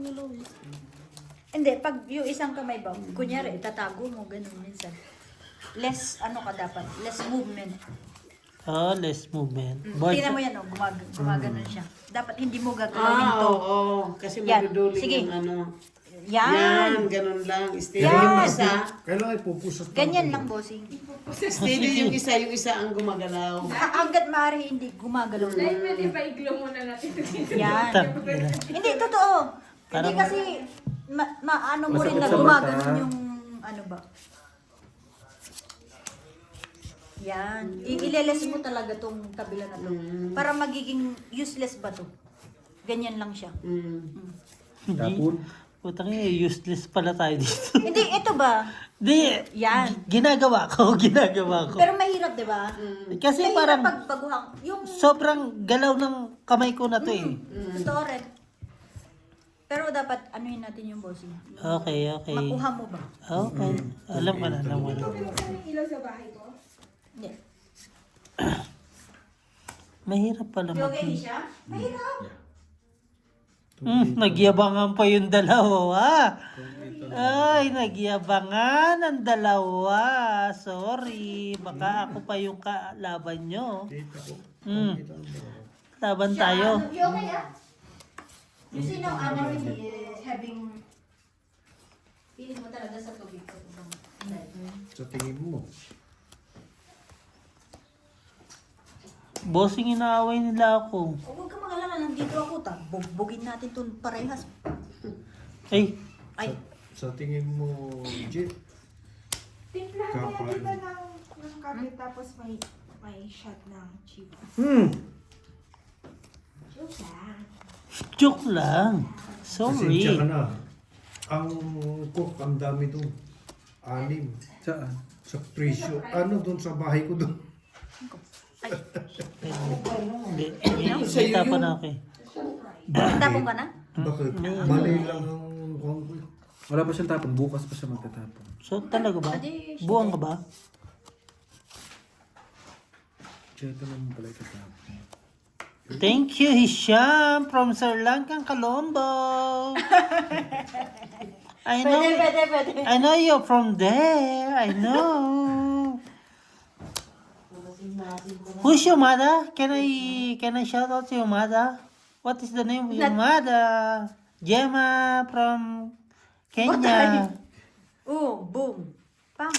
naluluwi. Hindi, pag yung isang kamay ba, kunyari, itatago mo, ganun minsan. Less, ano ka dapat, less movement. Oh, less movement. Tingnan mo yan, oh, gumaganon siya. Dapat hindi mo gagalawin to. Oo. Kasi Yan, maduduling sige. yung ano. Yan. Yan, ganun lang. Steady Yan. yung isa. Kailangan ipupusot Ganyan lang, bossing. Steady yung isa ang gumagalaw. Hanggat maaari hindi gumagalaw. Dahil pwede pa iglo muna natin. Yan. Tangina. Hindi, totoo. Hindi Parang- kasi, maano mo rin Masakit na sa gumaganon mata. yung, ano ba. Yan. Ileles mo talaga tong kabila na to. Para magiging useless ba to? Ganyan lang siya. Tapon. Putang ina, useless pala tayo dito. Hindi, ito ba? Di, Yan. ginagawa ko. Pero mahirap, di ba? Kasi Mahirap parang pag baguhang. Yung, sobrang galaw ng kamay ko na to eh. totoo rin. Pero dapat, anuhin natin yung bossing. Okay, okay. Makuha mo ba? Okay. Alam ko na, alam ko na. Pinuksan yung ilaw sa bahay ko. Hindi. Mahirap pala mag... Okay siya? Mahirap. Nagyabangan pa yung dalawa. Ay, nagyabangan ang dalawa. Sorry. Baka ako pa yung kalaban nyo. Laban tayo. You okay, ah? You see now, Anna really is having... Feeling mo talaga sa tubig ko. sa tingin mo. Bossing, inaaway nila ako. Huwag ka mag-alala, nandito ako. Bugbugin natin itong parehas. Ay, Ay, Sa tingin mo, Jit, Timplahan Kapal. kaya kita ng kape tapos may shot ng chivas. Joke lang. joke lang. pasensya ka Sorry. na. Ang cook, ang dami doon. 6. Saan? Sa presyo. Ano doon sa bahay ko doon? Hindi, may tapan ako eh. tapong ka na? Bakit? Mali lang ang kuwan ko. Wala pa siyang tapon. Bukas pa siya magtatapon. So, talaga ba? Buwang ka ba? Siya ito naman pala itatapon. Thank you, Hisham from Sri Lankan, Colombo. I know, Pwede. I know you're from there. I know. Who's your mother? Can I shout out to your mother? What is the name of your mother? Gemma from Kenya. Oh, boom. Pang.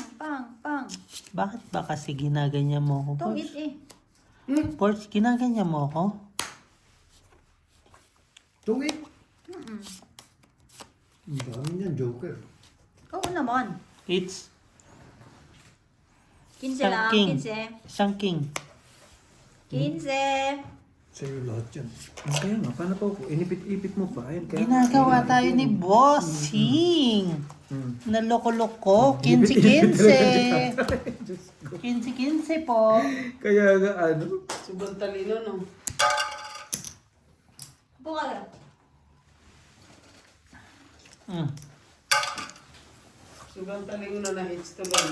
Bakit ba kasi ginaganyan mo ako? Tungit eh. Porch, ginaganyan mo ako? Tungit. Ang dami niyan, Joker. Oo naman. It's 15 lang, King. 15. isang king. 15. Sa'yo lahat yan. Kaya nga, paano pa ako? Inipit-ipit mo pa. Ayun, kaya... Ginagawa tayo ni Bossing. Naloko-loko. Inipit-inipit talaga 15-15 po. Kaya nga, ano? Sobrang talino, no? Upo ka lang. Sobrang talino na na-hits to lang.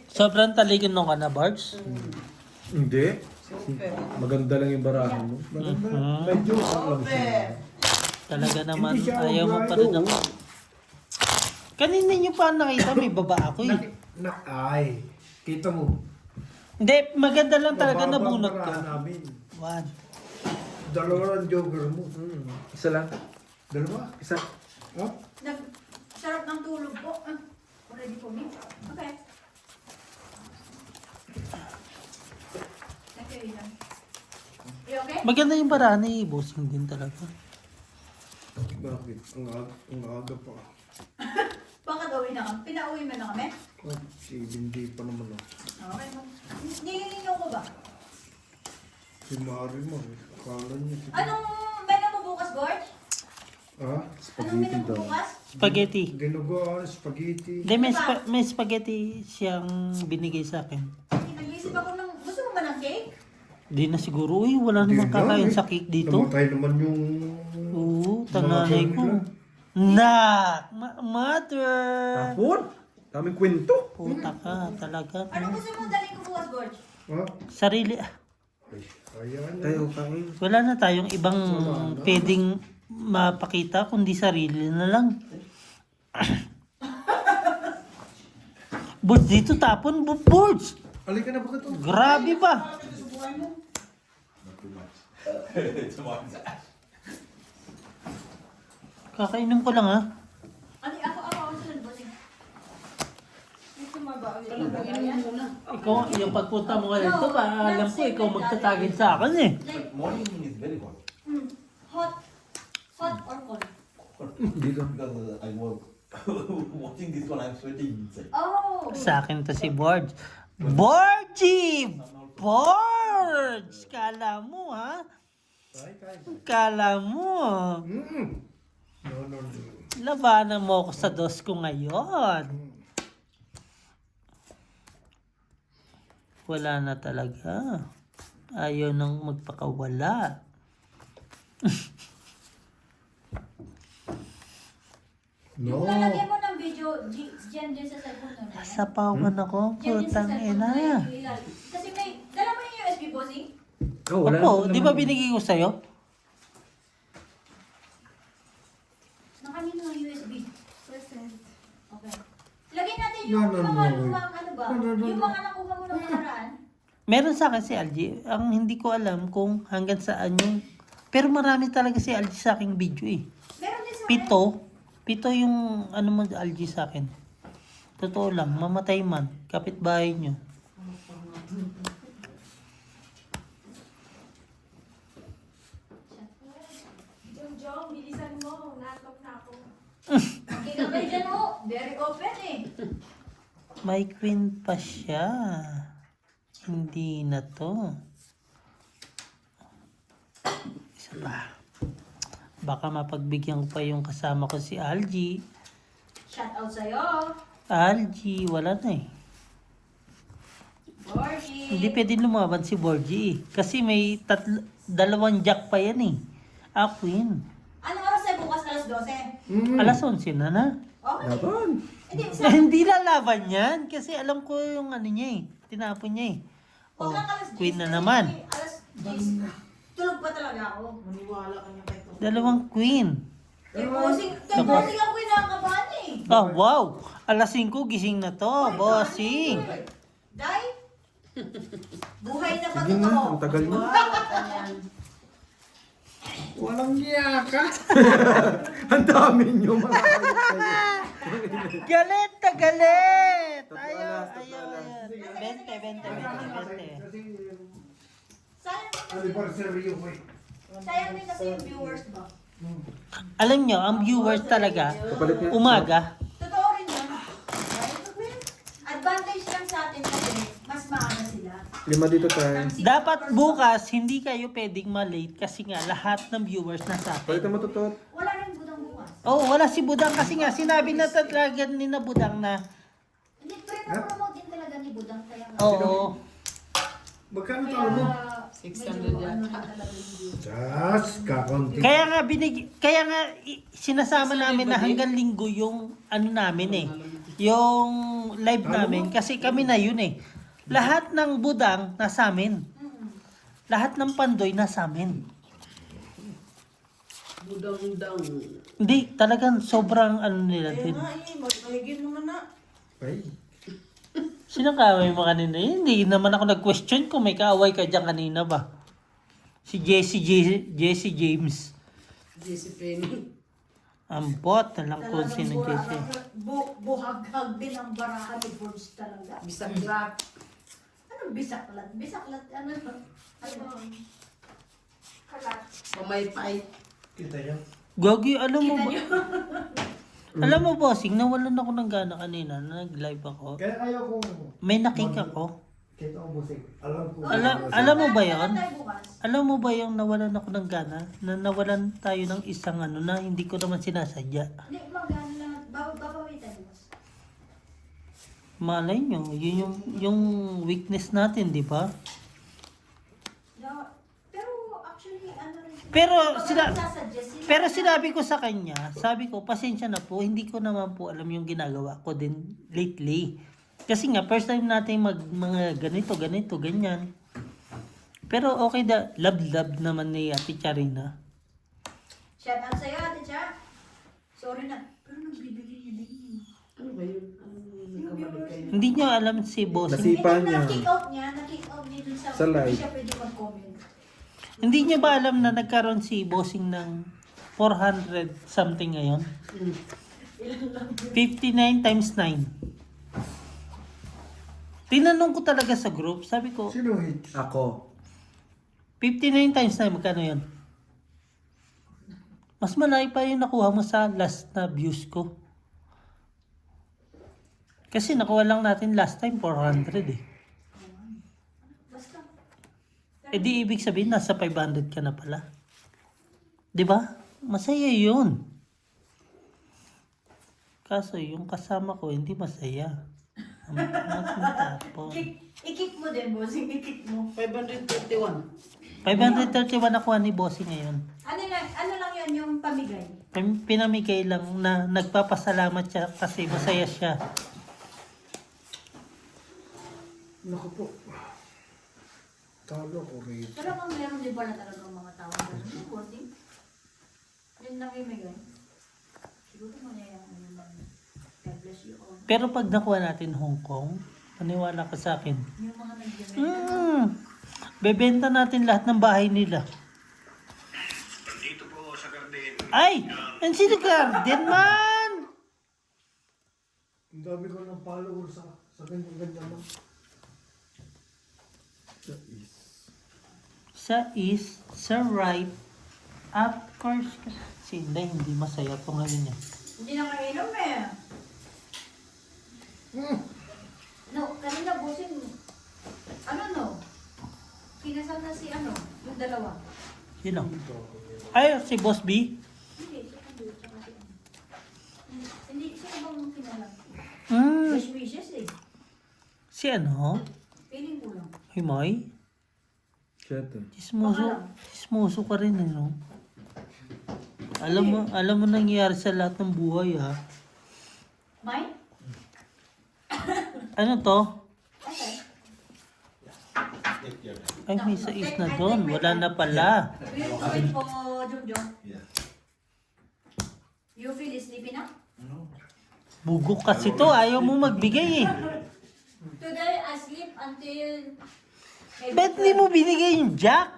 Sobrang taligin nung ka na, Barbs. Hindi. Super. Maganda lang yung barahan mo. Maganda. Medyo lang siya. Talaga naman, Hindi siya ayaw mo pa rin ako. Kanina nyo pa nakita, may baba ako eh. Ay, kita mo. Hindi, maganda lang talaga Mababa ang nabunot ko. paraan namin. One. 2 ang Joker mo. Isa lang. 2? Isa. Ha? Sarap ng tulog po. Ready for me? Okay. Okay, Ilan. You okay? Maganda yung paraan eh, Bossing din talaga. Bakit? Ang aga pa. Bakit uwi na kami? Pinauwi mo na kami? Oh, si Bindi pa naman ako. Okay. Nililinaw ko ba? Si Mari mo. Akala niya. Anong menu mo bukas, Gorge? Ha? Anong menu mo bukas? Spaghetti. Dinuguan, spaghetti. Hindi, may spaghetti siyang binigay sa akin. Nag-iisip ako ng... Gusto mo ba ng cake? Di na siguro, uy, wala Di namang na, kakain eh. sa cake dito. Namatay naman yung... Oo, tananay ko. Mother! Tapon? Daming kwento. Puta ka, talaga. Ano gusto mo dalhin ko bukas, Gorge? Ha? Sarili, Ay, ayan na. Tayo kain. wala na tayong ibang pwedeng mapakita, kundi sarili na lang. Boards dito tapon, boards! Halika na, bakit to? Grabe ba? Kakainom ko lang ha. Ano, ako sunod, bossing. Inom mo muna. Ikaw, yung pagpunta mo nga dito, alam ko ikaw magtatagid sa akin eh. Like, Morning is very hot hot or cold? Dito. because I was watching this one. I'm sweating inside. Oh! Sa akin to si Borge. Borgie! Borge! Kala mo ha? Kala mo. No. Labanan mo ako sa dos ko ngayon. Wala na talaga. Ayaw nang magpakawala. No. Lalagyan mo ng video, dyan sa cellphone mo na. Nasapawan ako. Dyan sa Putang cellphone ina. mo na. Kasi dala mo yung USB, bossing? Oh, wala Opo, na di ba binigay ko sa'yo? Nakanino ang USB? Percent. Okay. Lagyan natin No, yung no, mga no. lumang ano ba? No. Yung mga nakuha mo ng nakaraan. Meron sa akin si Algie. Ang hindi ko alam kung hanggang saan yung... Pero marami talaga si Algie sa aking video eh. Meron din sa Pito yung ano mo Algie sa akin. Totoo lang, mamatay man. Kapitbahay nyo. Jong, bilisan mo. Natok na ako. Okay ka kayo dyan oh. Very open eh. May queen pa siya. Hindi na to. Isa pa. Baka mapagbigyan ko pa yung kasama ko si Algie. Shout out sa'yo. Algie, wala na eh. Borgie. Hindi pwede lumaban si Borgie eh. Kasi may dalawang jack pa yan eh. Queen. Anong oras ay bukas? Alas 12? Alas 11 na. Okay. Laban. Hindi, Hindi lalaban yan. Kasi alam ko yung ano niya eh. Tinapon niya eh. Huwag lang alas 10. Queen na naman. Alas 10. Tulog pa talaga ako. Maniwala ka niya kay Tom. Dalawang queen. Kay bossing ako kinakabahan eh. Oh, wow. Alas 5 gising na to, bossing. Day? Buhay na ba Sige na, totoo? ang tagal na. Walang niya ka. Ang dami nyo mga hayop kayo. Galit na galit. Ayaw, Tatalas. ayaw. 20. Sayang din kasi, Anniversary ko eh. sayang din kasi yung viewers ba? Alam nyo, ang viewers talaga, Kapalit niya. umaga, Totoo rin yun. Advantage lang sa atin kasi mas maaga sila. 5 dito tayo. dapat bukas, hindi kayo pwedeng malate kasi nga lahat ng viewers na sa atin. Palitan mo tutot. Wala rin budang bukas. Oh, wala si Budang kasi nga, sinabi na talaga ni na Budang na, Hindi, pre-promote din talaga ni Budang. Kaya nga. oo, Magkano talo mo? 600 yan. Just, kakonti. kaya nga sinasama namin na hanggang linggo yung ano namin eh. Yung live namin kasi kami na yun eh. Lahat ng Budang nasa amin. Lahat ng Pandoy nasa amin. Budang-dang. Hindi, talagang sobrang ano nila din. Ay, Sino kaaway mo kanina? Hindi naman ako nag-question kung may kaaway ka dyan kanina ba. Si Jesse James. Jesse Penny. Ang bot na lang kung sino Jesse. Buhaghag din ang baraha ni Forbes talaga. Bisaglat. Anong bisaklat? Bisaklat, ano? Ano? Kalat. Pamaypay. kita yan. Gogi, alam mo ba? Alam mo, bossing, nawalan ako ng gana kanina na nag-live ako. Kaya ayaw kong... May nakita ko. Kita ko musik. Alam ko. Alam mo ba yun? Tayo bukas. Alam mo ba yung nawalan ako ng gana? Na nawalan tayo ng isang ano na hindi ko naman sinasadya. Hindi, mag-ano lang. Babawitan bukas. Malay nyo, yun yung weakness natin, di ba? No, pero actually, ano rin. Pero sinabi ko sa kanya, sabi ko, pasensya na po, hindi ko naman po alam yung ginagawa ko din lately. Kasi nga, first time natin mga ganito, ganyan. Pero okay love naman ni Ate Charina. Shout out sa'yo, Ate Cha. Sorry na. Pero nagbibigay niya din yun. Ano ba yun? Ano nagkamali kayo? Hindi niya alam si bossing. Nasipa Hindi, niya. na-kick out niya. Na-kick out niya dun Sa live. Hindi siya pwede mag-comment. Hindi niya ba alam na nagkaroon si bossing ng 400 something ngayon? 59 times 9. Tinanong ko talaga sa group, sabi ko, Sino Hitch? Ako. 59 times 9, magkano yun? Mas malaki pa yung nakuha mo sa last na views ko. Kasi nakuha lang natin last time 400 eh. Basta. Eh di ibig sabihin nasa 500 ka na pala. 'Di ba? Masaya 'yun. Kaso yung kasama ko hindi masaya. Ang tapon. I-kick mo din, bossing. I-kick mo. 531. 531 nakuha ni bossing ngayon. Ano lang yun, yung pamigay. Pinamigay lang na nagpapasalamat siya kasi masaya siya. Naku po. Talo ko rin. Pero kung meron din pala talaga mga tao ganun, yung bossing. Yung namimigay. Siguro mangyayang ano lang. God bless you all. Pero pag nakuha natin Hong Kong, paniwala ka sa akin. Yung mga nag-demand. Bebenta natin lahat ng bahay nila. Dito po sa garden. Ay! Ang sino garden man! Ang dami ko ng follower sa ganyan-ganyan lang. Sa east, sa right, of course. Si Inday, hindi masaya to ngayon niya. Hindi na kainom eh. No, kanina bossing. Ano no? Kinasal na si ano, yung dalawa. Sino? Ay, si Boss B? Hindi, si Ando, tsaka si ano. Hindi, sino bang kinalang? Hmm, Wish wishes eh. si ano? Feeling ko lang. Himoy? Shit eh. Chismoso ka rin eh, no? Alam mo nangyayari sa lahat ng buhay, ha? Mine? Ano to? Okay. Ay, may sa is na doon. Wala na pala. Will you wait for Junjun? Yeah. You feel sleepy now? Bugok kasi to. Ayaw mo magbigay, eh. Today I sleep until... Ba't di mo binigay yung jack?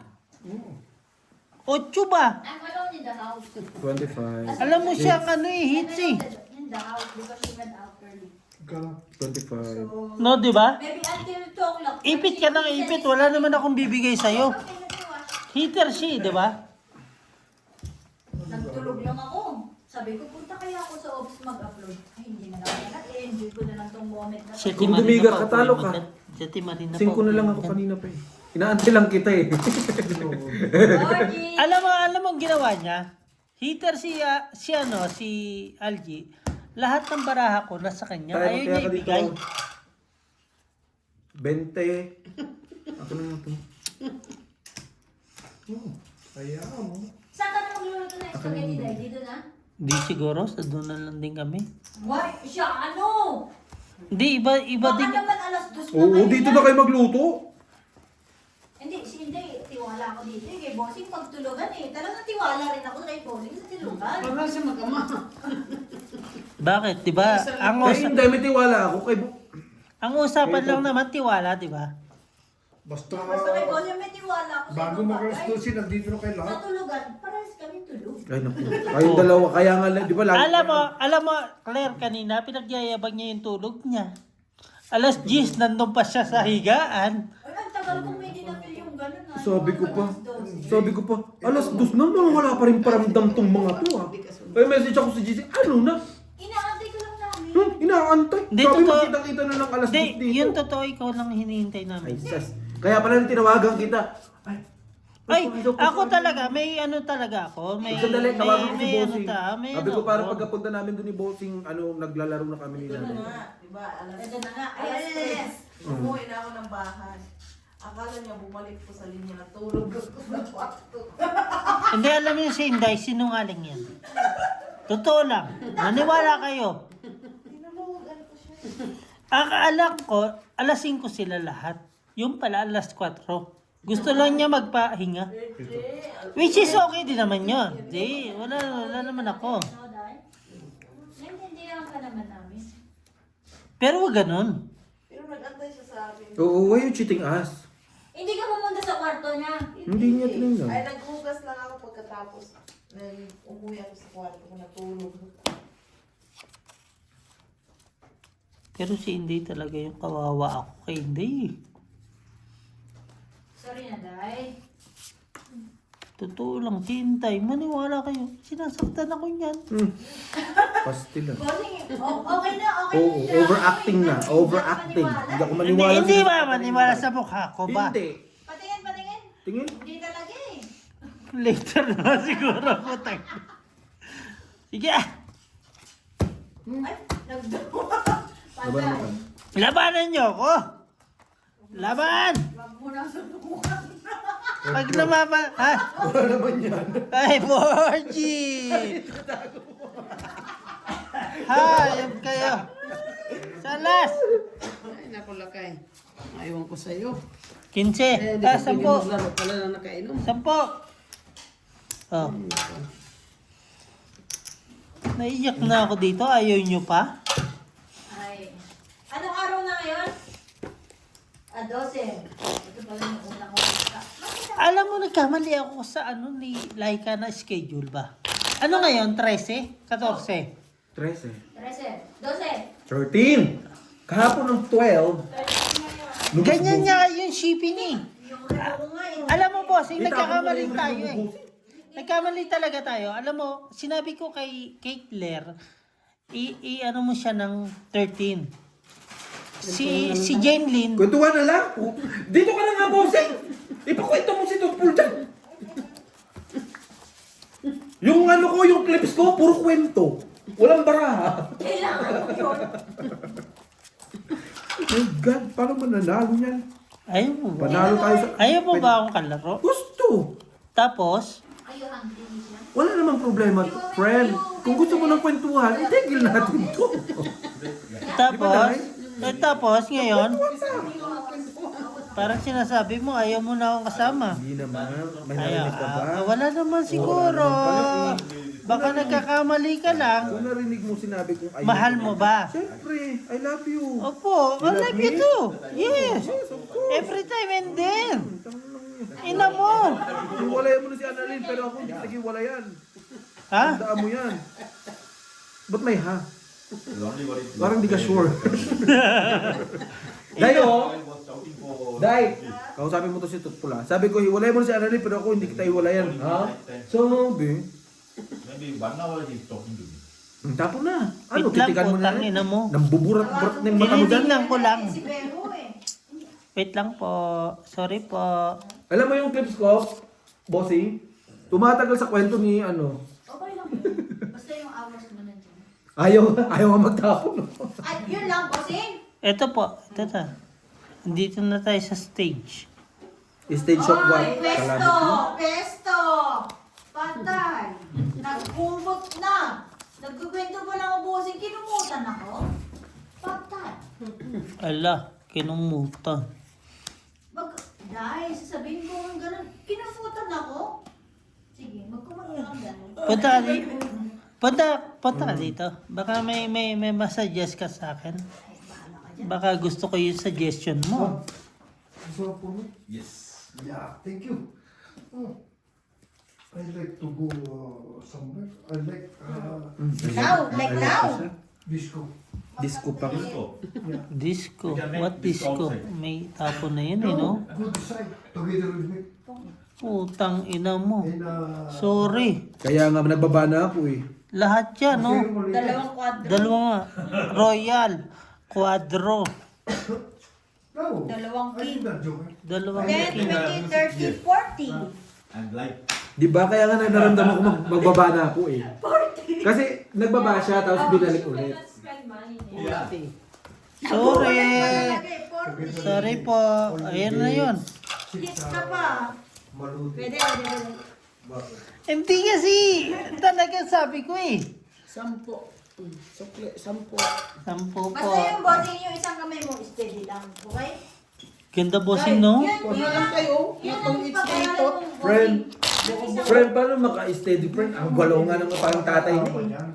8 ba? I'm alone in the house. 25. Alam mo siya ano eh, hits eh. In the house because she went out early. Ika. 25. No, di ba? Maybe until 2 o'clock. Ipit ka ng ipit. Wala naman akong bibigay sa'yo. Okay, nagtiwas. Heater siya, di ba? Nagtulog lang ako. Sabi ko, punta kaya ako sa office mag-upload. Ay, hindi na lang yan. I-enjoy ko na lang tong moment na to. Kung dumiga ka, talo ka. Si Ate Marina 5 na lang ako kanina pa eh. Inaantay lang kita eh. Orgy! Alam mo ang ginawa niya? Heater si Algie. Lahat ng baraha ko nasa kanya. Tayo, Ayaw kaya niya ka dito. ibigay. 20. Ako na ito. Kaya mo. Saan ka na magluluto na spaghetti dahil? Dito na? Di siguro, sa doon na lang din kami. Why? Siya, ano? Hindi, iba Baka din. naman alas 2 na Oo, kayo dito na. na kayo magluto. Hindi, si Inday, tiwala ako dito. Kay Bossing pagtulugan eh. Talagang tiwala rin ako kay Bossing sa tulugan. Parang siya mag-ama. Bakit, di ba? Ay, hindi, may tiwala ako kay Ang usapan lang naman tiwala, di ba? Basta, Basta kay Bossing may tiwala ako sa bago mga mag-restusin, nandito na kayo Sa lahat. tulugan, parehas kami tulog. Ay, naku. Kayong dalawa, kaya nga, di ba lang? Alam mo, Claire, kanina, pinagyayabang niya yung tulog niya. Alas 10, nandun pa siya sa higaan. Ay, ang tagal kong may dinapil yung gano'n ha. Sabi ko pa, Alas 12. alas 2 na, wala pa rin paramdam tong mga to ha. May message ako sa GC, ano na? Inaantay ko lang namin. Inaantay. Hindi, Sabi mo, totoo. kita-kita na lang alas 2 Hindi, dito. yun totoo, ikaw lang hinihintay Ay, namin. sas. Kaya pala nung tinawagan kita. Ay, ako talaga, may ano talaga ako. May, Sandali, tawagan ko si may ano Bossing. may Sabi ano ko parang ako. pagkapunta namin doon ni Bossing, naglalaro na kami nila. Diba, Ito na nga, alas alas 3. Umuwi na ako ng bahay. Akala niya bumalik po sa linya na tulog ako ng kwarto. Hindi, alam niyo si Inday, sinungaling yan. Totoo lang. Naniwala kayo. Tinulugan ko siya. Akala ko, alas 5 sila lahat. Yung pala, alas 4. Gusto lang niya magpahinga. Which is okay din naman yun. Di, wala naman ako. No, Day? Naintindihan ka naman namin. Pero wag ganun. Pero nag-antay siya sa akin. Oo, why you cheating us? Hindi ka pumunta sa kwarto niya. Hindi niya tinignan. Ay, naghugas lang ako pagkatapos. Umuwi ako sa kwarto ko, natulog. Pero si Inday talaga yung kawawa ako kay Inday. Sorry na, Day. Totoo lang, si Inday. Maniwala kayo. Sinasaktan ako niyan. Pastil lang. Bossing, okay na, okay Oo, na. overacting na. Overacting. Hindi ako maniwala. Hindi ba maniwala sa mukha ko ba? Hindi. Patingin, patingin. Tingin. Hindi talaga eh. Later na siguro putang. Sige ah. Ay, nagdawa. Laban mo ka. Labanan niyo ako. Laban! Wag mo na subukan. Pag lumaba, ha? Wala naman yan. Ay, Borgie! Hayop kayo. Salas! Ay, naku lakay. Ayaw ko sa'yo. 15. Hindi Ah, ka pwede 10. maglaro pala na nakainom. 10. Oh. Naiyak na ako dito. Ayaw nyo pa? Ay. Anong araw na ngayon? 12. Ito pala yung unang umaga. Alam mo, nagkamali ako sa ni Laika na schedule ba? Ano ngayon? 13? 14? 13. 13. 12. 13. Kahapon ng 12. Ganyan niya yung shipping eh. Yung relo ko nga eh. Alam mo, bossing, Itapon mo nagkakamali yung tayo relo eh. mo, Nagkamali talaga tayo. Alam mo, sinabi ko kay Claire, ano mo siya ng 13. Si Jane Lynn, Kwentuhan na lang. Dito ka na nga, bossing. Ipakwento mo si Tupul dyan. Yung yung clips ko, puro kwento. Walang baraha. Kailangan mo yun. My God, paano mananalo yan? ayaw mo ba? Panalo tayo sa... Ayaw mo ba akong kalaro? Gusto. Tapos, Ayaw hungry siya. Wala namang problema, friend. Kung gusto mo ng kwentuhan, itigil natin to. tapos ngayon, parang sinasabi mo, ayaw mo na akong kasama. Hindi naman. May Ayaw, narinig ka ba? wala naman siguro. Baka nagkakamali ka lang. Kung narinig mo sinabi kong ayaw. Mahal mo ba? Siyempre, I love you. Opo, I love you too. Yes. Every time and then. Ina mo. Hiwalayan mo na si Annalyn, pero ako hindi kita hiwalayan. Ha? Tandaan mo yan. Ba't may ha? The only worry is Parang di ka sure. Day, oh. I was shouting for Day, kausapin mo to si Tutpula. Sabi ko, hiwalayan mo na si Annalyn, pero ako hindi kita hiwalayan. Ha? Sabi. maybe 1 hour he's talking to me. Tapon na. Ano, Wait lang titikan po, mo na. tangina mo. Nambuburat-burat na yung mata mo dyan. Tinitingnan ko lang. Si Bebo eh. Wait lang po. Sorry po. Alam mo yung clips ko, bossing? Tumatagal sa kwento ni Okay lang yun. Basta yung hours mo nandiyan. ayaw nga magtapon. No? At yun lang, bossing. Ito po. Ito na. Dito na tayo sa stage. Stage of what? Oy, pesto! Calamity? Pesto! Patay! Nagkumot na! Nagkukwento pa lang ako, bossing. Kinumutan ako. Patay! Ala, kinumutan. Dahil, sasabihin ko kung gano'n. Kinumutan ako. Sige, magkumot ka lang gano'n. Punta ka dito. Punta ka dito. Baka may masuggest ka sa akin. Ay, bahala ka dyan. Baka gusto ko yung suggestion mo. So for me? Yes. Yeah, thank you. Oh, I like to go somewhere. I like Now, like now. disco. Disco pa. Disco. Yeah, Disco. We can make What disco? disco outside. May tapo na yun eh, no? Good side together with me. Utang ina mo. And Sorry. Kaya nga nagbaba na ako eh. Lahat yan, no? Dalawang kwadro. Dalawa nga. Royal. Quadro. No, Dalawang I did king. not joke. 2 10, king. 20, 30, 40. And like Di ba kaya nga naramdaman ko magbaba na ako eh. Kasi nagbaba siya tapos binalik ulit. yeah. Sorry. Malagay, 40. Sorry po. Ayan na yun. Hit ka pa. Maluti. Pwede, pwede. Hindi kasi talaga sabi ko eh. 10. Sukli, 10. 10 po. Basta yung bossing yung isang kamay mo, steady lang. Okay? Ganda bossing, no? Huwag na lang kayo. Itong it's dito. Friend. Friend, paano maka-steady friend? Ang galaw nga naman parang tatay Tama niya eh. yan.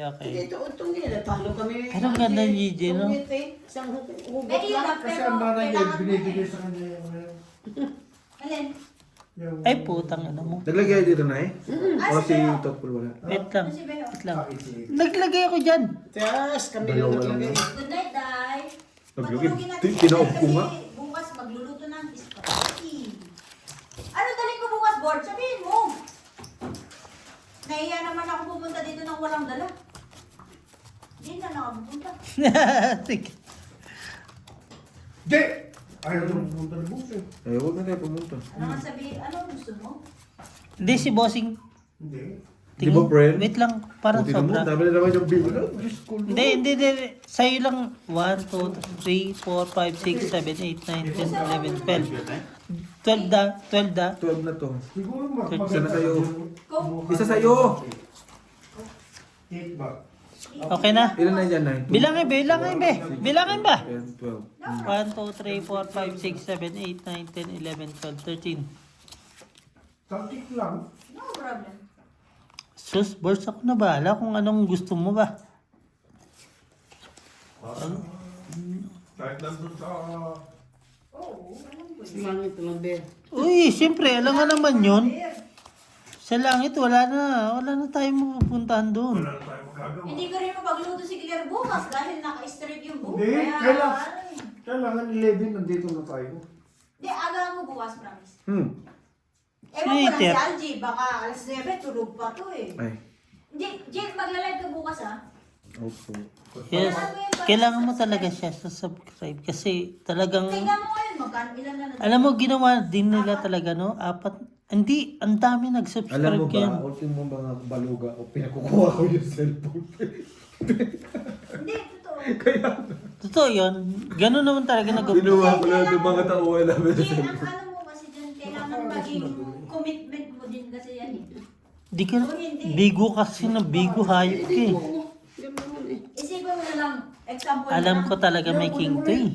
Okay. Ito, itong nila. Talo kami. Pero ang ganda ni GJ, no? Isang hugot Pwede yun lang. lang, Kasi pero ang nanay niya, kailangan mo binibigay eh. sa kanya yung Alin? yung Ay, putang ina mo. Naglagay dito na eh? Ah, O si si Beo. Totpul wala? Wait lang. Ano si Beo? Wait lang. pakit si Naglagay ako dyan. Yes, kami lang Dalawa lang naglagay. Good night, Day. Naglugid. Matulogin natin si Tinaob Day ko nga. kasi bukas magluluto ng spaghetti. Ano dalhin ko bukas, Board? Sabihin mo. Nahiya naman ako pupunta dito nang walang dala. Hindi na nakapupunta. Sige. Di! Ayaw na pumunta ng buso. Eh, huwag na tayo pumunta. Ano nga sabihin? Ano gusto mo? Hindi si bossing. Hindi. Di ba, friend? Wait lang, parang Buti naman, sobra. dami na naman yung bill. Diyos ko. Hindi. Sa'yo lang. 1, 2, 3, 4, 5, 6, 7, 8, 9, 10, 11, 12. 12 da. 12 na to. Siguro Isa na sa'yo. Kung Isa sa'yo. 8 ba? Okay na. Ilan na dyan? 9? Bilangin ba? 10, 12. 1, 2, 3, 4, 5, 6, 7, 8, 9, 10, 11, 12, 13. Taktik lang. no problem. Sus, boss, ako na bahala kung anong gusto mo ba. Kahit nandun sa... Langit lang din. Uy, siyempre, alam nga naman yun. Sa langit, wala na tayong mapupuntahan doon. Wala na tayo magagawa. Hindi ko rin mapagluto si Claire bukas dahil naka-straight yung buhok. Hindi, Kaya, kailangan 11 nandito na tayo. Hindi, agahan mo bukas, promise. Si Ewan ko lang si Ter. Algie, baka alas 9, tulog pa to eh. Ay. Hindi, Jake, magla-live ka bukas ah. Opo. Yes. Kailangan mo talaga siya sa subscribe kasi talagang Tingnan mo ngayon, magkano ilan na alam mo ginawa din nila talaga no? Hindi, ang dami Alam mo nag-subscribe ba, yan. ultimo mga baluga ko, pinakukuha ko yung cellphone. Hindi, totoo. Totoo yun. Ganun naman talaga nag Pinuha ko lang yung mga tauhan namin sa Jake, cellphone. ang ano mo kasi dyan, kailangan maging commitment mo din kasi yan eh. Di ka, bigo kasi na bigo hayop ka eh. Isipin mo na lang, example Alam na ko lang, talaga may king to eh.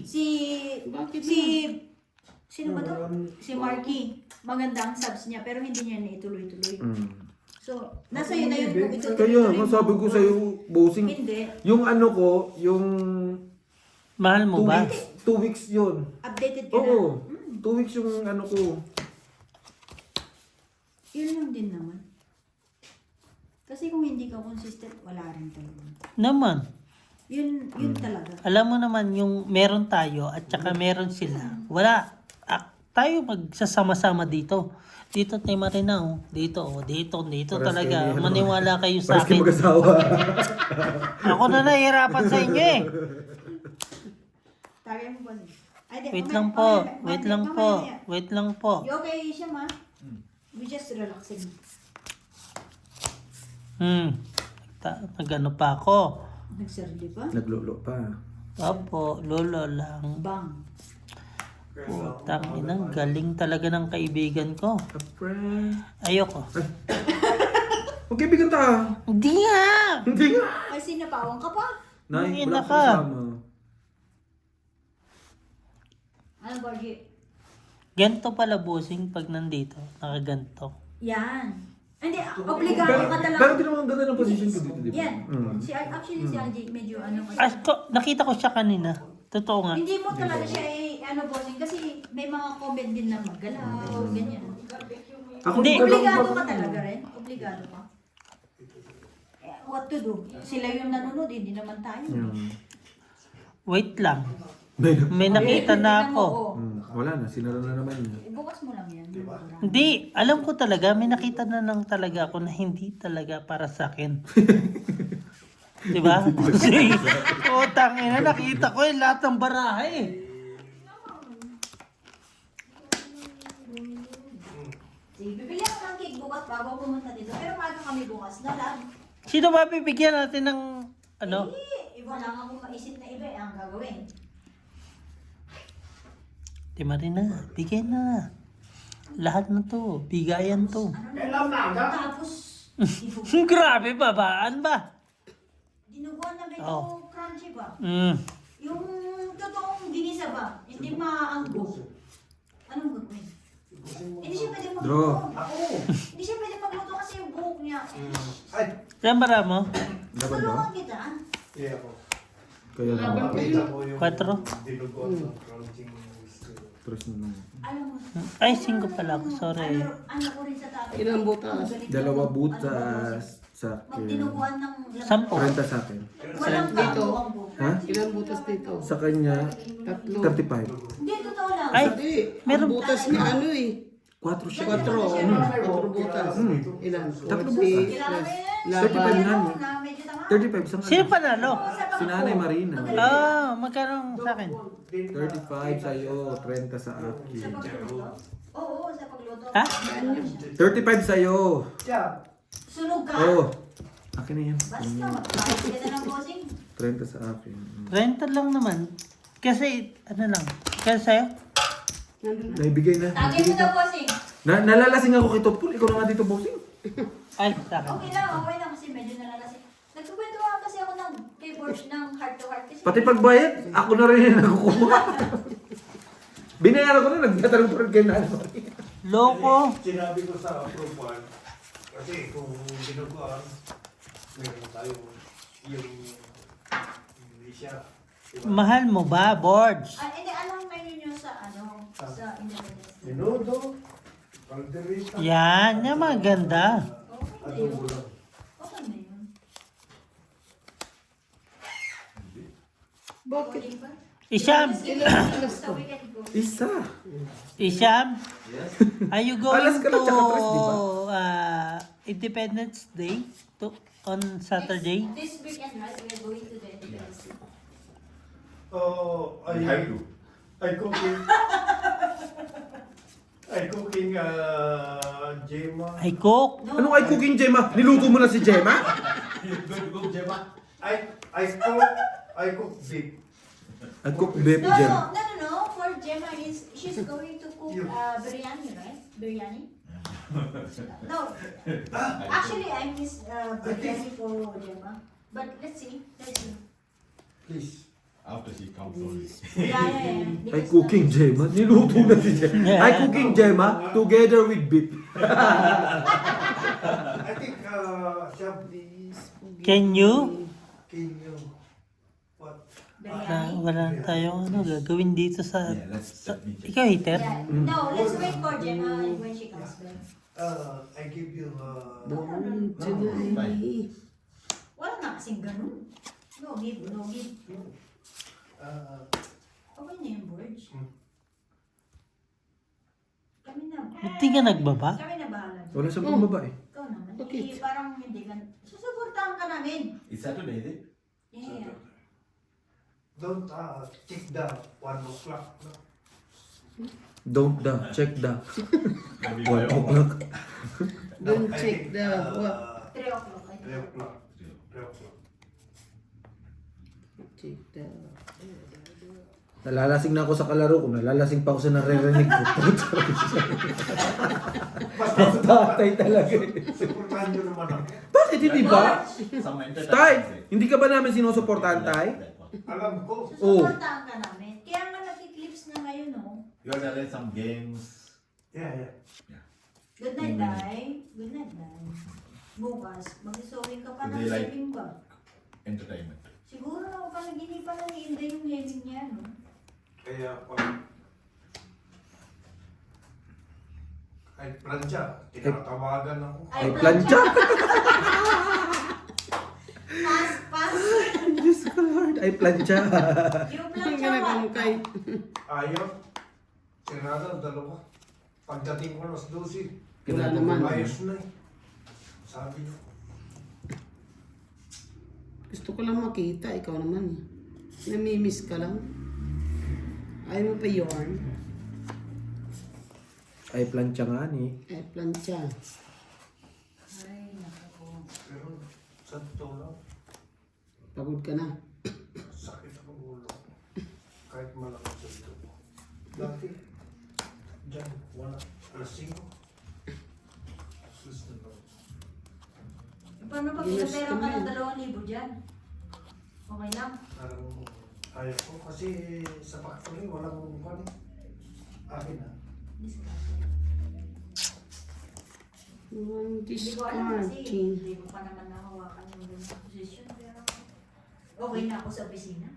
Sino ba to? Si Marky. Maganda ang subs niya, pero hindi niya na-ituloy-tuloy. So, nasa yun na yun kung ituloy-tuloy Kaya, mo. masabi ko sa'yo, bossing, Hindi. yung ano ko, yung Mahal mo 2 ba? weeks, 2 weeks yun. Updated ka na. Oo, 2 weeks yung ano ko. Yun lang din naman. Kasi kung hindi ka consistent, wala rin talaga. Naman. Yun talaga. Alam mo naman yung meron tayo at saka meron sila. Wala. Tayo magsasama-sama dito. Dito tayo Marina, oh. Dito Pares talaga. kayo, ano? Maniwala kayo sa Parang kayo akin. mag-asawa. Ako na nahihirapan sa inyo eh. Tagay mo ba niya? Ay, di, Wait mamaya- lang po. mamaya- Wait mamaya- lang mamaya po. na yan. Wait lang po. You okay, siya ma? We just relaxing. Nagano pa ako. Nagserdi pa? Naglulo pa. Opo, lolo lang. Bang. Putang inang galing talaga ng kaibigan ko. A friend. Ayoko. Magkaibigan ta. Hindi nga! Hindi nga. Ay, sinapawang ka pa? Nay, Ina wala ka. ka kasama. Ano, Borgie? Ganto pala bossing pag nandito. Nakaganto. Yan. Hindi, obligado ka Pero talaga. di naman ang ganda ng position ko dito, di ba? Yan. Actually, si RJ medyo ano kasi. Nakita ko siya kanina. Totoo nga. Hindi mo talaga siya bossing kasi may mga comment din na maggalaw, ganyan. Ako Hindi. Obligado ka talaga rin. Obligado ka. What to do? Sila yung nanonood, hindi naman tayo. Wait lang. May May nakita na Tingnan mo, ako. oh. Wala na, sinara na naman niya. Bukas mo lang yan. Hindi. Alam ko talaga. May nakita na lang talaga ako na hindi talaga para sa akin. Diba? Kasi, tangina, nakita ko yung lahat ng baraha eh. Sige, bibili ako ng cake bukas bago pumunta dito. Pero maaga kami bukas na lang. Sino ba bibigyan natin ng ano? Iba lang ako maisip na iba ang gagawin. Di Marina, bigyan na. Lahat na to. Bigayan to. Ano na? Tapos, dinuguan. Grabe, babaan ba? Dinuguan na medyo Oh. crunchy ba? Yung totoong ginisa ba? Hindi maanggo. Anong gagawin? Hindi siya pwede Draw. magluto. Hindi siya pwede magluto kasi yung buhok niya. Ay, Yan para mo? Dapat ba? Tulungan kita. yeah po. Kaya na. Makita mo yung Quatro. dinuguan ng crouching whistle. Tres na lang. Alam mo. Ay, 5 pala ako. Sorry. Ano ko rin sa tabi. Ilang butas? Dalawa butas sa akin. Magtinuguan ng Sampo. 30 sa akin. Walang Dito. bago ang buhok. Ha? Ilang butas dito? Sa kanya, Tatlo. 35. Hindi, totoo lang. Ay, Hindi. meron- Ang butas niya ano eh. 4 siya. 4 butas. Ilan? Tatlo 40 butas. plus 35 laban. nga ni. Na medyo tama. 35 sa Sino kanya. panalo? Si Nanay Marina. Ah, magkano sa akin? 35 sa'yo, 30 sa Sa akin. pagluto? Oo, sa pagluto. Ha? 35 sa'yo. Sunog ka? Oo. Akin na yan. Basta, magpapagod ka na ng bossing. 30 sa akin. Renta lang naman. Kasi, ano lang. Kasi sa'yo? Naibigay na. Tagay mo daw bossing. Nalalasing ako kay Totpol. Ikaw na nga dito, bossing. Ay, sa akin. Okay lang kasi medyo nalalasing. Nagkukwentuhan kasi ako ng keyboard ng heart to heart. Kasi Pati pagbayad, ako na rin yung nakukuha. Binayaran ko na, nagtatanong pa rin kay Nanay Marina. Loko. Sinabi ko sa approval, kasi kung dinuguan, meron tayo yung hindi siya. Diba? Mahal mo ba, boards? hindi, anong menu nyo sa ano, sa Independence Day? Menudo, caldereta, Yan, yan maganda. Okay na adobo yun. lang. Okay na yun. Bakit? Okay ba? Isyam, Sa weekend ko. Isa. Isyam, are you going Alas ka lang, to tsaka tres, di ba? Independence Day on Saturday? This weekend, right? We are going to the Independence Day. Oh, You have to. I cooking Gemma. I cook. No. Anong ay cooking, Gemma? Niluto mo na si Gemma? You go to go, Gemma. I cook beef. I cook beef, No, Gemma. no. For Gemma, she's going to cook biryani, right? Biryani? No. Actually, I miss biryani for Gemma. But let's see. Please. After she comes only. Yeah. Ay cooking, Gemma? Niluto na si Gemma. Ay cooking, Gemma, together with beef. I think Chef, please. Can you? Can you what? Wala tayong ano gagawin dito sa... Yeah, let's let me check. Ikaw, hater? Yeah. No, let's wait for Gemma when she comes back. I give you Doon, July. Wala na kasing ganun. No give. Okay na yung boards. Kami na. Hindi ka nagbaba? Kami na bahala. Wala siyang bumaba eh. Ikaw naman. Bakit? Parang hindi ka. Susuportahan ka namin. It's Saturday, is it? Yeah. don't check the 1 o'clock. No? Don't check the Maybe 1 o'clock. Don't I check think, the what? 3 o'clock. I 3 think. o'clock. 3 o'clock. Check the... Nalalasing na ako sa kalaro ko. Nalalasing pa ako sa naririnig ko. Patay talaga eh. Supportahan nyo naman ako. Bakit hindi ba? Some entertainment. Tay, hindi ka ba namin sinusuportahan, Tay? Alam ko. Susuportahan ka namin. Kaya nga nakiklips na ngayon, no? You are there some games. Yeah. Good night, Day. Good night, Day. Bukas, mag-sewing ka pa ng Would you like- saving ba? Entertainment. Siguro na panaginipan ng hindi yung heming niya, no? Kaya pag kahit plancha, tinatawagan ako. Ay, plancha! Pass. Diyos ko Lord, ay plancha. Yung Ang plancha ba? ganagamukay. Ayaw. Sirada, dalawa. Pagdating ko alas 12, Wala naman. ayos na eh. Sabi niya. Gusto ko lang makita, ikaw naman eh. Namimiss ka lang. Ayaw mo pa yarn. Ay plancha nga ni. Eh, plancha. Ay, naku. Pero sa totoo lang, Pagod ka na. sakit ang ulo. Kahit malakas sa ito ko. Dati, dyan, wala. Alas 5. Alas na lang. Paano pag Yes, pinapera ka kami. ng 2,000 dyan? Okay lang. Parang Ayaw ko kasi sa factory walang kwan eh. Akin na. Hindi ko alam kasi Discarding. hindi ko pa naman nahawakan yung ganung position. Pero okay na ako sa opisina.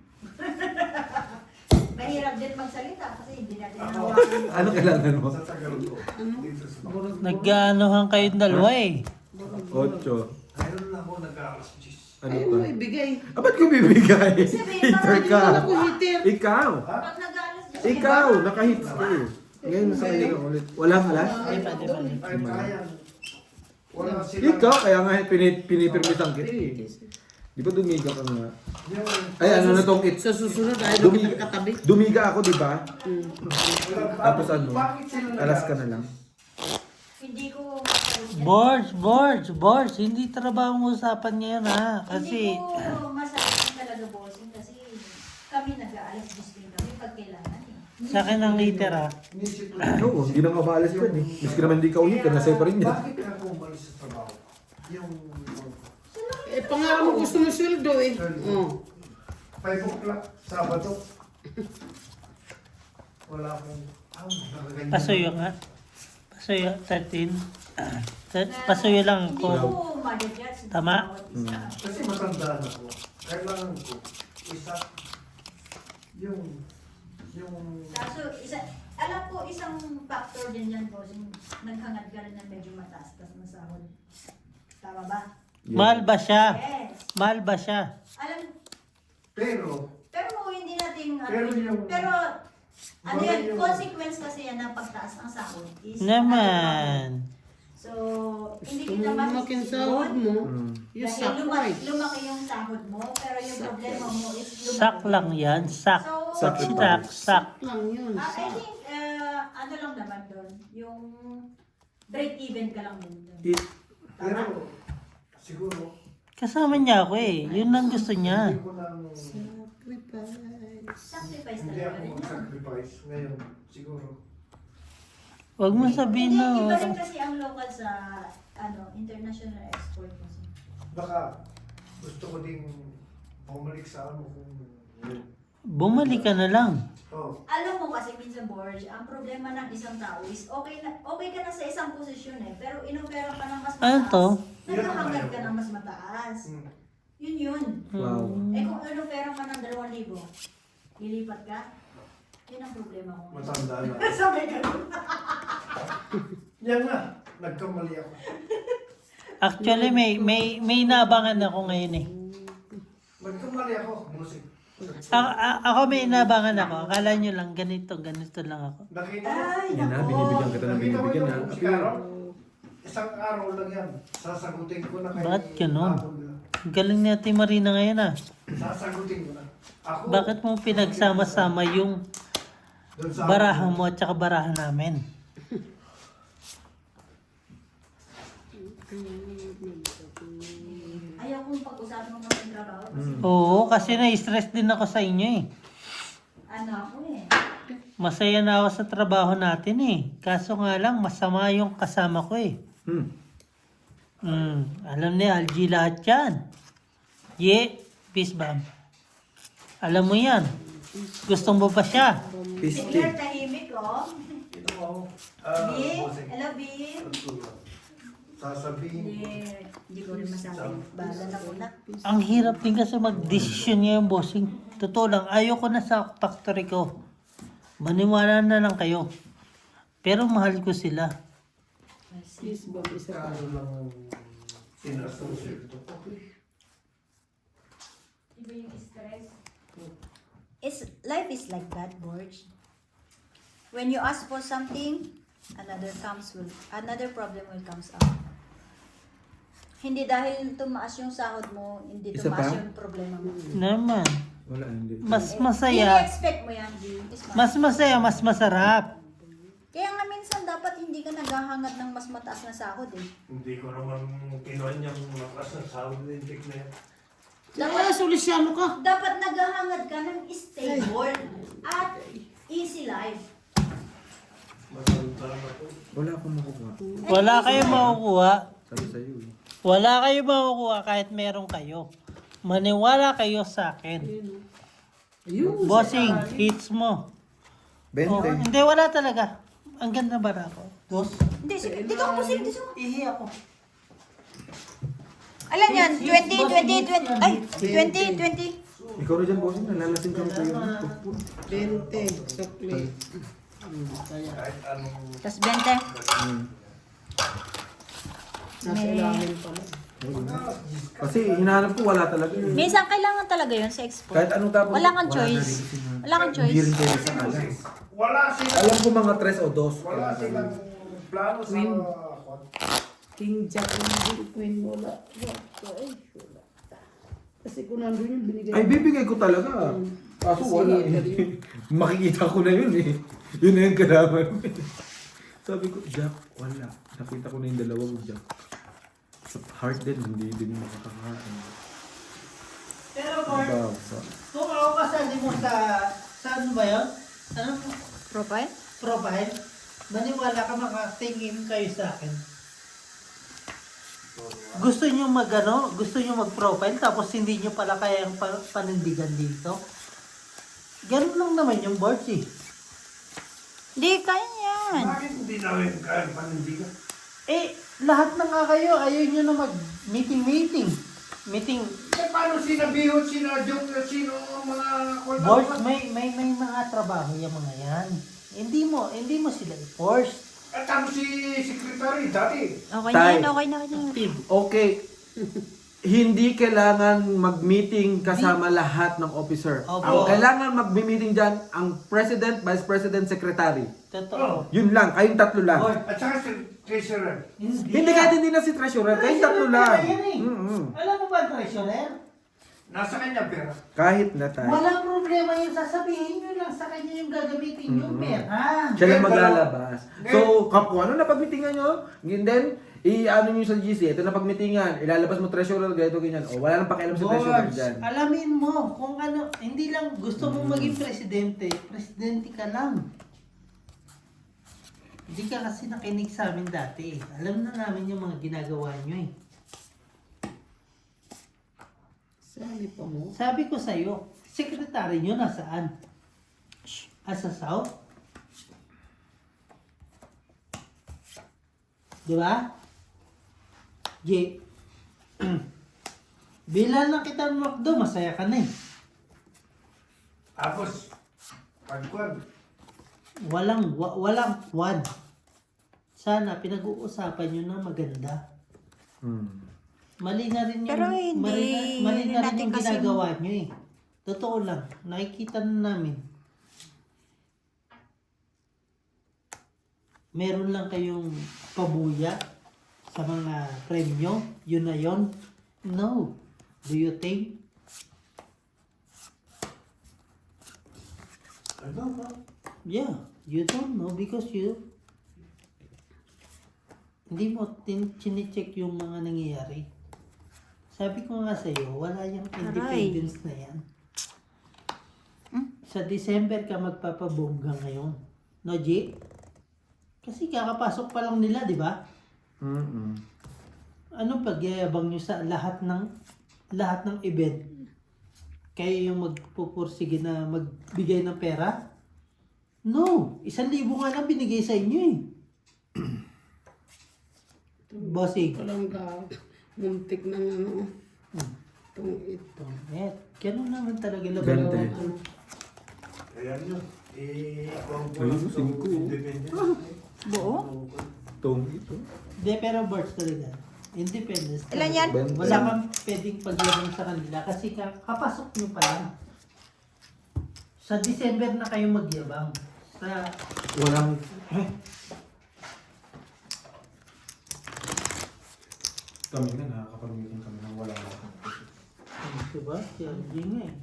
Mahirap din magsalita kasi hindi natin nahawakan. Ano kailangan mo? Sa tagal ko. Dito sa factory. Nag-aanohan kayong dalawa eh. 8. Ngayon lang ako nag-aalas 10. Ano Ayaw pa? mo ibigay. Ah, ba't ko bibigay? Sabihin, Hater ka. Wala ko hitter. Ikaw. Pag nag-alas dyan, Ikaw, nakahits ka eh. Ngayon sa kanya ka ulit. Walang alas? Ay, kaya. Wala sila. Ikaw, kaya nga pinipirmitan kita eh. Di ba dumiga ka nga? Yung, Ay, ano na tong Sa susunod, ayaw mo Dumiga. katabi. Dumiga ako, di ba? Tapos ano? Bakit sila Alas ka na lang. hindi ko masabi yan. Boards, hindi trabaho ang usapan ngayon ha. Kasi, Hindi ko masabi talaga bossing kasi kami nag-aalas din kami pag kailangan eh. sa akin ang liter ha. Inisip ko, Oo, hindi na mabalas yan eh. Miski naman di ka ulit, nasa pa rin yan. bakit ako umalis sa trabaho? Yung Eh, pangarap mo gusto mo sweldo eh. Oh. 5 o'clock, Sabado. Wala akong, nakaganyan. Pasuyo nga. Pasuyo, 13. Pasuyo lang Hindi ko. ko ma-judge sa Tama? bawat isa. Kasi matanda na ako. Kailangan ko, isa, yung, Kaso, alam ko isang factor din yan bossing. Naghangad ka rin ng medyo mataas-tas na sahod. Tama ba? Mahal ba siya? Yes. Mahal ba siya? Alam, pero, hindi natin, Pero yung- pero, ano Baga yan, yung- consequence kasi yan ng pagtaas ng sahod is, Naman. So, hindi Gusto kita mo lumaking sahod masisyon. mo, Mm. you Dahil sacrifice. lumaki yung sahod mo, pero yung problema mo is lumaki. Sak lang yan. Sak. So, Sacrifice. Sak. Lang yun. I think, ano lang naman doon, yung break even ka lang din doon. pero, siguro, Kasama niya ako eh. Yun ang gusto niya. hindi ko nang, Sacrifice. Sacrifice hindi talaga ako rin yan. mag-sacrifice. Ngayon, siguro, Huwag mo sabihin Hindi, iba na. rin kasi ang local sa international export kasi. baka, gusto ko ding bumalik sa ano kung, Bumalik ka na lang. oh, Alam mo kasi minsan, Borge, ang problema ng isang tao is okay ka na sa isang posisyon eh, pero inopera ka ng mas mataas. Ano to? Naghahangad ka ng mas mataas. hmm. Yun. Wow. Eh kung inopera ka ng 2,000, lilipat ka? Yun ang problema ko. Matanda na. Sabi ka nun. Yan nga, nagkamali ako. Actually, may nabangan ako ngayon eh. Nagkamali ako, musik. Ako may inabangan ako. Akala nyo lang ganito lang ako. Nakita mo? Ay, Yan na, nako. binibigyan kita ng Nakita mo binibigyan yung na. si Carol? Isang araw lang yan. Sasagutin ko na kay Bakit ganun? Apple na. Ang galing ni Ate Marina ngayon ah. Sasagutin ko na. Ako, Bakit mo pinagsama-sama yung doon sa barahan mo at saka barahan namin? Ayaw kong pag-usapan mo ng trabaho kasi Oo, kasi na-stress din ako sa inyo eh. ano ako eh. Masaya na ako sa trabaho natin eh. Kaso nga lang, masama yung kasama ko eh. Alam ni Algie lahat yan. Peace bomb. Alam mo yan. Gustong mo ba siya? Peace Si Claire tahimik oh. Ito ako. Bim, musik. hello Bim. Sasabihin. Hindi ko rin masabi. Bahala na ko na. Ang hirap din kasi mag-desisyon ngayon, bossing. Totoo lang, ayoko na sa factory ko. Maniwala na lang kayo. Pero mahal ko sila. Yes, Bob, isa pa. Ano lang tinaas ng sweldo ko. Iba yung stress. Life is like that, Borge. When you ask for something, another problem will comes up. Hindi dahil tumaas yung sahod mo, hindi Isa tumaas pa? yung problema mo. Naman. Wala, hindi. Mas masaya. I-expect mo yan, G. Mas masaya, mas masarap. Kaya nga minsan dapat hindi ka naghahangad ng mas mataas na sahod eh. Hindi ko naman kinuha niyang mataas na sahod na yung na yan. Kaya solisyano ka. Dapat naghahangad ka ng stable at easy life. Matanda na po. Wala akong makukuha. Wala kayong makukuha. Sabi sa'yo eh. Wala kayong makukuha kahit meron kayo. Maniwala kayo sa akin. Ayun. Bossing, hits mo. 20. Oh, hindi, wala talaga. Ang ganda ba na ako? Dos. Hindi, dito ako bossing, dito. Ihi ako. Alam yan, Hits, 20, bossing, 20, 20, hits ay, yan, 20, 20. Ikaw rin dyan, bossing. Nalalasing kami kayo. 20. Chocolate. Kahit anong Tapos 20. Nasa ilalim pala. Kasi hinahanap ko wala talaga. Minsan kailangan talaga yun sa export. Kahit anong tapos. Wala kang choice. na rin kasi na- Wala kang Hindi choice. rin kayo sa alas. wala silang Alam ko mga 3 o 2. wala silang plano sa Queen. King Jack and Queen wala. Ay, wala. Kasi kung nandun yun, binigay. Ay, bibigay ko talaga. Kaso wala eh. Makikita ko na yun eh. Yun na yung kalaman. Sabi ko, Jack, wala. Nakita ko na yung dalawang Jack. Sa heart din, hindi din makakakain. Pero Mark, Diba? kung ako kasali mo sa ano ba yun? Ano? Profile? Profile? Maniwala ka makatingin kayo sa akin. Gusto nyo gusto nyo mag-profile tapos hindi nyo pala kayang panindigan dito? Ganun lang naman yung boards eh. Hindi, kaya yan. Bakit hindi namin kaya panindigan? Eh, lahat na nga kayo, ayaw nyo na mag-meeting. Meeting. Eh, paano sinabihon, sinadyok na sino ang mga Boards, may mga trabaho yung mga yan. Hindi mo sila i-force. At tapos si secretary dati. Okay na Tay. yan, okay na yan. Okay. Hindi kailangan mag-meeting kasama lahat ng officer. Opo. Ang kailangan mag-meeting dyan, ang president, vice president, secretary. Totoo. Yun lang, kayong tatlo lang. Board, At saka si treasurer. Hindi kahit hindi na si treasurer, kayong tatlo lang. Alam mo ba ang treasurer? Nasa kanya pera. Kahit na tayo. Walang problema yung sasabihin nyo lang sa kanya yung gagamitin yung pera. Siya lang Ngayon, maglalabas. ngayon- So, kapwa, ano na pagmitingan nyo? And then, i-ano nyo sa GC, ito na pagmitingan, ilalabas mo treasurer, ganito, ganyan. O, wala nang pakialam sa treasurer Boards, dyan. alamin mo kung ano, hindi lang gusto mong maging presidente ka lang. Hindi ka kasi nakinig sa amin dati. Alam na namin yung mga ginagawa nyo eh. Sali pa mo. Sabi ko sa'yo, sekretary nyo nasaan? Sa South? Di ba? J. Bilang lang kita ng McDo, masaya ka na eh. Tapos, pagkuhan. Walang quad. Sana pinag-uusapan nyo na maganda. Mali na rin yung, Pero hindi mali na rin natin yung kasi- ginagawa nyo eh. Totoo lang, nakikita na namin. Meron lang kayong pabuya sa mga premyo, yun na yun. No. Do you think? I don't know. Yeah, you don't know because hindi mo chine-check yung mga nangyayari. Sabi ko nga sa'yo, wala yung independence na yan. Sa December ka magpapabongga ngayon. No, G? Kasi kakapasok pa lang nila, di ba? Anong pagyayabang nyo sa lahat ng event? Kayo yung magpupursige na magbigay ng pera? No! 1,000 nga lang binigay sa inyo eh. Bossing. Walang muntik ng ano. Itong ito. Ganun naman talaga Ganda eh. Ano. Ayan yun. Ikaw ko Ayun, lang sa 5. independent. Buo? Tong ito. Hindi, pero birds talaga. Independence. Ilan talaga. yan? Wala kang pwedeng paglabang sa kanila kasi kapasok nyo pa lang. Sa December na kayo magyabang. Sa Walang... Kami na, nakakapag-meeting kami ng walang diba? Challenging nga eh.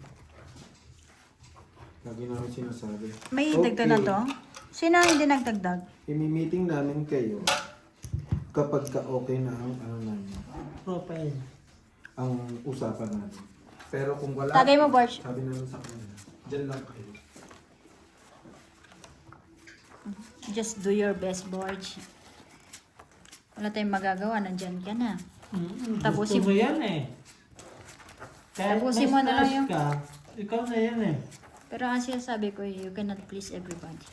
Lagi namin sinasabi. May Okay. dagdag na to? Sino ang hindi nagdagdag? Imi-meeting namin kayo kapag ka okay na ang ano namin, Profile. ang usapan natin. Pero kung wala, Tagay mo, Borch. sabi namin sa kanila, dyan lang kayo. Just do your best, Borch. Wala tayong magagawa, nandyan ka na. Tapusin Gusto mo yan eh. Kahit Tapusin may mo na lang stress yung- ka, ikaw na yan eh. Pero ang sinasabi ko, you cannot please everybody.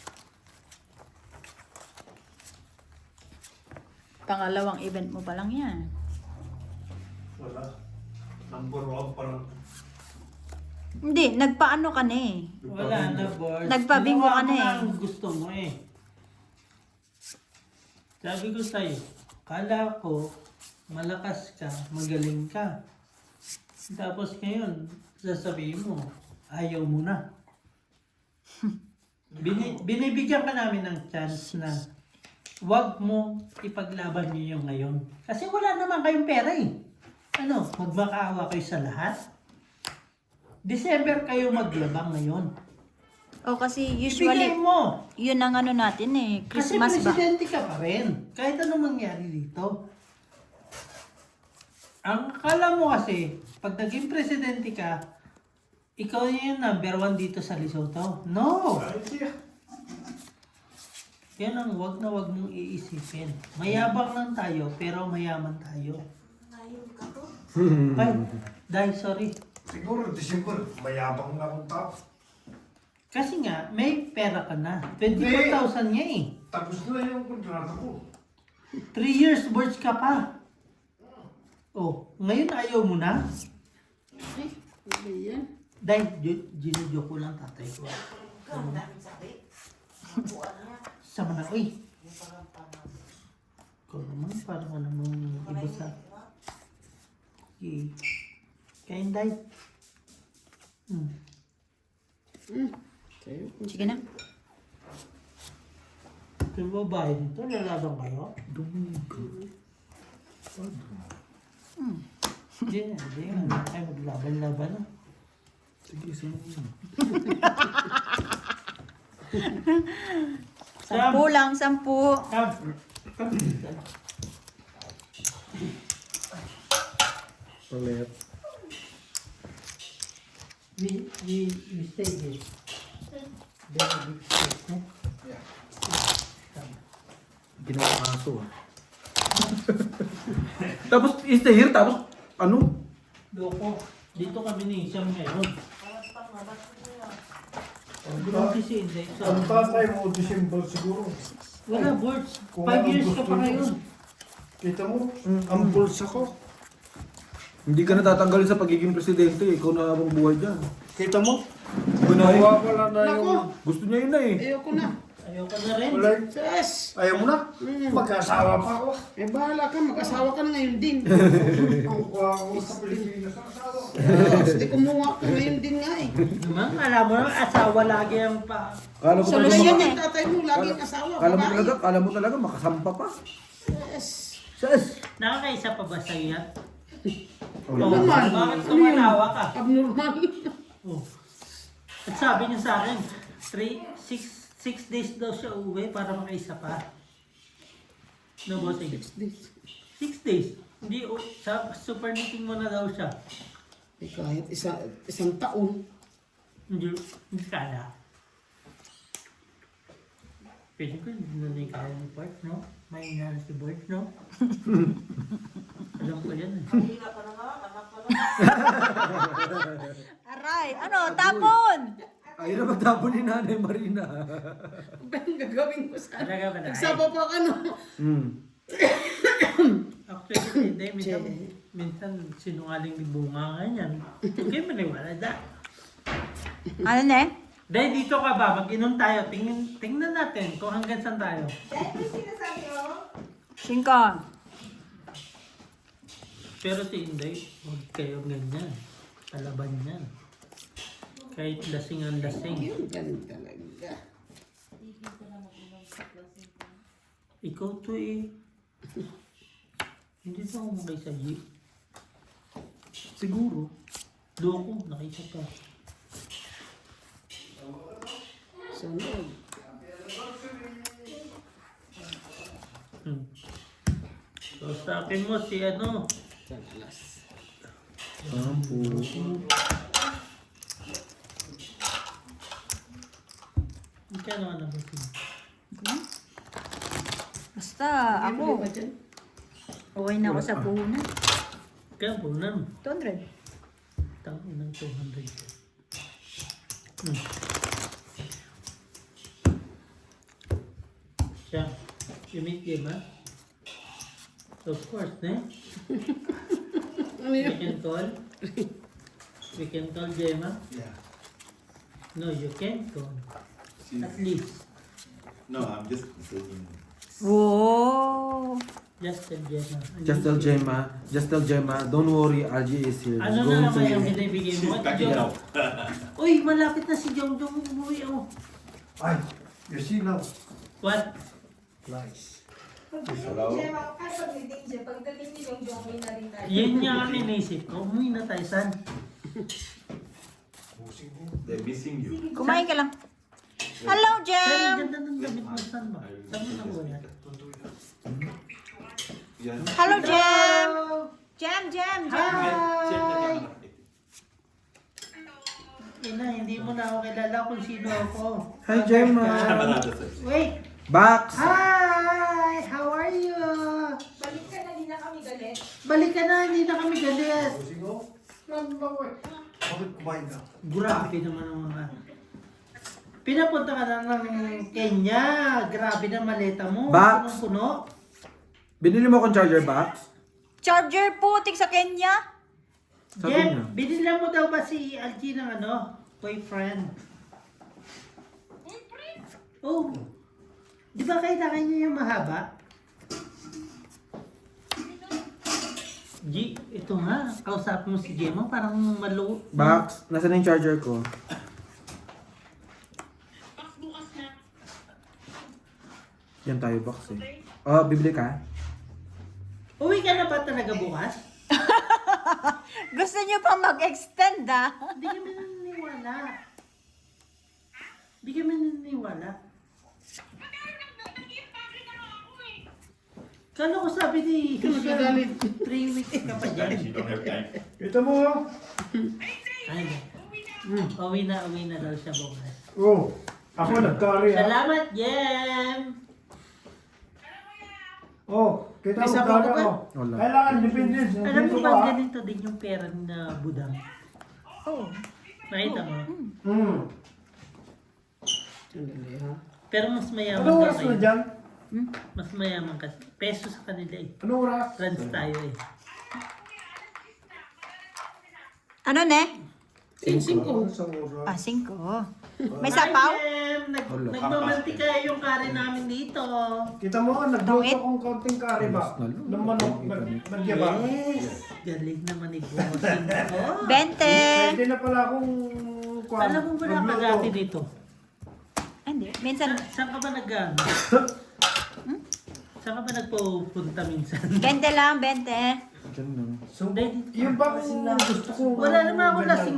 Pangalawang event mo pa lang yan. Wala. Number 1 pa lang. Hindi, nagpaano ka na eh. Wala na, boss. Nagpabingo ka na Ginawa eh. mo ang gusto mo eh. Sabi ko sa'yo, kala ko, malakas ka, magaling ka. Tapos ngayon, sasabihin mo, ayaw mo na. Binibigyan ka namin ng chance na wag mo ipaglaban niyo yung ngayon. Kasi wala naman kayong pera eh. Ano, magmakaawa kayo sa lahat? December kayo maglabang ngayon. O kasi Ibigay usually, mo. yun ang ano natin eh. Kasi Christmas ba? presidente ka pa rin. Kahit anong mangyari dito. Ang akala mo kasi, pag naging presidente ka, ikaw yung number 1 dito sa Lesotho. No! Yan ang wag na wag mong iisipin. Mayabang lang tayo, pero mayaman tayo. Ay, dahil sorry. Siguro December, mayabang na akong tao. Kasi nga, may pera ka na. 24,000 nga eh. Tapos na yung kontrata ko. 3 years boards ka pa. Oh, ngayon ayaw mo na? Ay, ano ba yan? Dahil ginudyo ko lang tatay ko. Ang daming sakit. Ang buwan niya. Sama na, uy. Yung parang panang. Ikaw naman, parang ano mong iba sa... Okay. Kain, Day. Kayo. Sige na. Yung babae nito, lalabang kayo? Hindi na, hindi na. Ay, maglaban-laban na. Sige, sige. Sampu lang, 10. Come. Come. Palet. We stay here. Very big space, no? Ginawa aso ah. Tapos, stay here, tapos, ano? Loko. Dito kami ni Isang ngayon. Ang Grabe si Inday. tatay mo, December siguro. Wala boards. Kung 5 anong years ka gusto pa mo. ngayon. Kita mo, ang bulsa ko. Hindi ka natatanggalin sa pagiging presidente. Ikaw na habang buhay dyan. Kita mo, Gunahin. nawawala na yung... Nako, Gusto niya yun na eh. ayoko na. Ayaw ka na rin. Wala, Yes! ayaw mo na. Mag-asawa pa ako. Eh, bahala ka. Mag-asawa ka na ngayon din. Kukuha ako sa Pilipinas ang asawa. Hindi kumuha ka ngayon din nga eh. Naman, alam mo na, asawa lagi ang pa. Kala mo Solusyon talaga, yun Yung tatay mo, laging asawa. kala mo talaga makasampa pa. Yes. Yes. Nakakaisa pa ba sa'yo yan? Wala Oo, naman. bakit tumatawa ka? Abnormal. Oh. At sabi niya sa akin, 6 days daw siya uuwi para makaisa pa. No, bossing? 6 days. Hindi, sa super meeting mo na daw siya. Eh, kahit isang taon. Hindi kaya. Pwede ko, hindi na kaya ni Bart, no? May na si Bart, no? Alam ko yan eh. Ang hirap pa na nga, anak pa na. Aray, ano, tapon! Ayaw na magtapon ni Nanay Marina. Ano ba yung gagawin ko sana? Talaga ba na? Nagsaba pa ka, no? Actually, hindi. Minsan sinungaling ni Bunga nga yan. Okay, maniwala da. Ano na eh? Dahil dito ka ba? Mag-inom tayo. Tingnan natin kung hanggang saan tayo. Dahil may sinasabi ko, 5. Pero si Inday, huwag kayo ganyan. Kalaban yan. Kahit lasing ang lasing. Yun, ganun talaga. Ikaw to eh. Hindi na ako makay sa jeep. Siguro. Loko, nakita pa. Sunod. So sa akin mo si ano, Saglas. Sampo. hindi ka naman nabutin. Basta Ano ako, ba dyan? okay na ako sa puhunan. Kaya po nan, 200. tawin ng 200. Siya, you meet Gemma? Of course, ne? We can call? We can call Gemma? Yeah. No, you can't call. At least, No, I'm just saying. Whoa! just tell Gemma. Just tell Gemma, don't worry, RJ is here. Ano He's na going naman yung to... binibigay She's mo? packing now. Uy, malapit na si Jong Jong. Umuwi ako. Ay, you see now. What? Nice. Hello? Gemma, ay pagdating siya, pagdating ni Jong Jong, may na rin tayo. Yun nga ang inisip ko. Umuwi na tayo, San. Pusing mo. They're missing you. Kumain ka lang. Hello, San, Jem! ganda ng damit mo, San ba? Saan mo nakuha yan? Yeah. Hello, Jem! Jem, Jem, Jem! Check the camera. Ina, hindi mo na ako kilala kung sino ako. Hi, Gemma. Camera other side. Wait! Box! Hi! How are you? Balik ka na, di na kami galit. Balik ka na, hindi na kami galit. Pusing mo. Bakit kumain ka? Grabe naman ang mga... Pinapunta ka na ng Kenya. Grabe na maleta mo. Box. Punong-puno. Binili mo akong charger box? Charger po, tik sa Kenya. Sabi niya. Jem, binila mo daw ba si Algie ng ano? Boyfriend? Oh. Di ba kailangan niya yung mahaba? G, ito nga. Kausap mo si Gemma, parang malu... Box, nasa na yung charger ko? Yan tayo, box eh. Oh, bibili ka? Uwi ka na ba talaga bukas? Gusto niyo pa mag-extend, ah? Hindi kami naniniwala. Hindi kami naniniwala. Kala ko sabi ni Christian, 3 weeks ka pa dyan. You don't have time. Ito mo. Ay, uwi na daw siya bukas. Oh, ako nag-carry ha. Salamat, Jem! Oh, kita May mo sabaw kaya ka ba? ko. Wala. Kailangan dependence. Alam mo Dito ba, ka. ganito din yung pera na budang. Oh. Nakita mo? Sandali ha. Pero mas mayaman Anong daw oras na kayo. dyan? Mas mayaman kasi. Peso sa kanila eh. Anong oras? Trans tayo eh. Ano, ne? Sing-sing-ko. Isang oras. Ah, 5. May sapaw? Hi, Jem! Wala. Nagmamantika yung kare namin dito. Kita mo, nagluto Tungit? akong kaunting kari ba? Ng manok, nagyabang. Yes! Galing naman ni Bossing ko. 20. Pwede na pala akong Alam mo ba nakagati dito? Hindi. Minsan, Saan ka ba nag-ano? Saan ka ba nagpupunta minsan? 20 lang, 20. Diyan lang. So, yung bang gusto ko. Wala naman ako lasing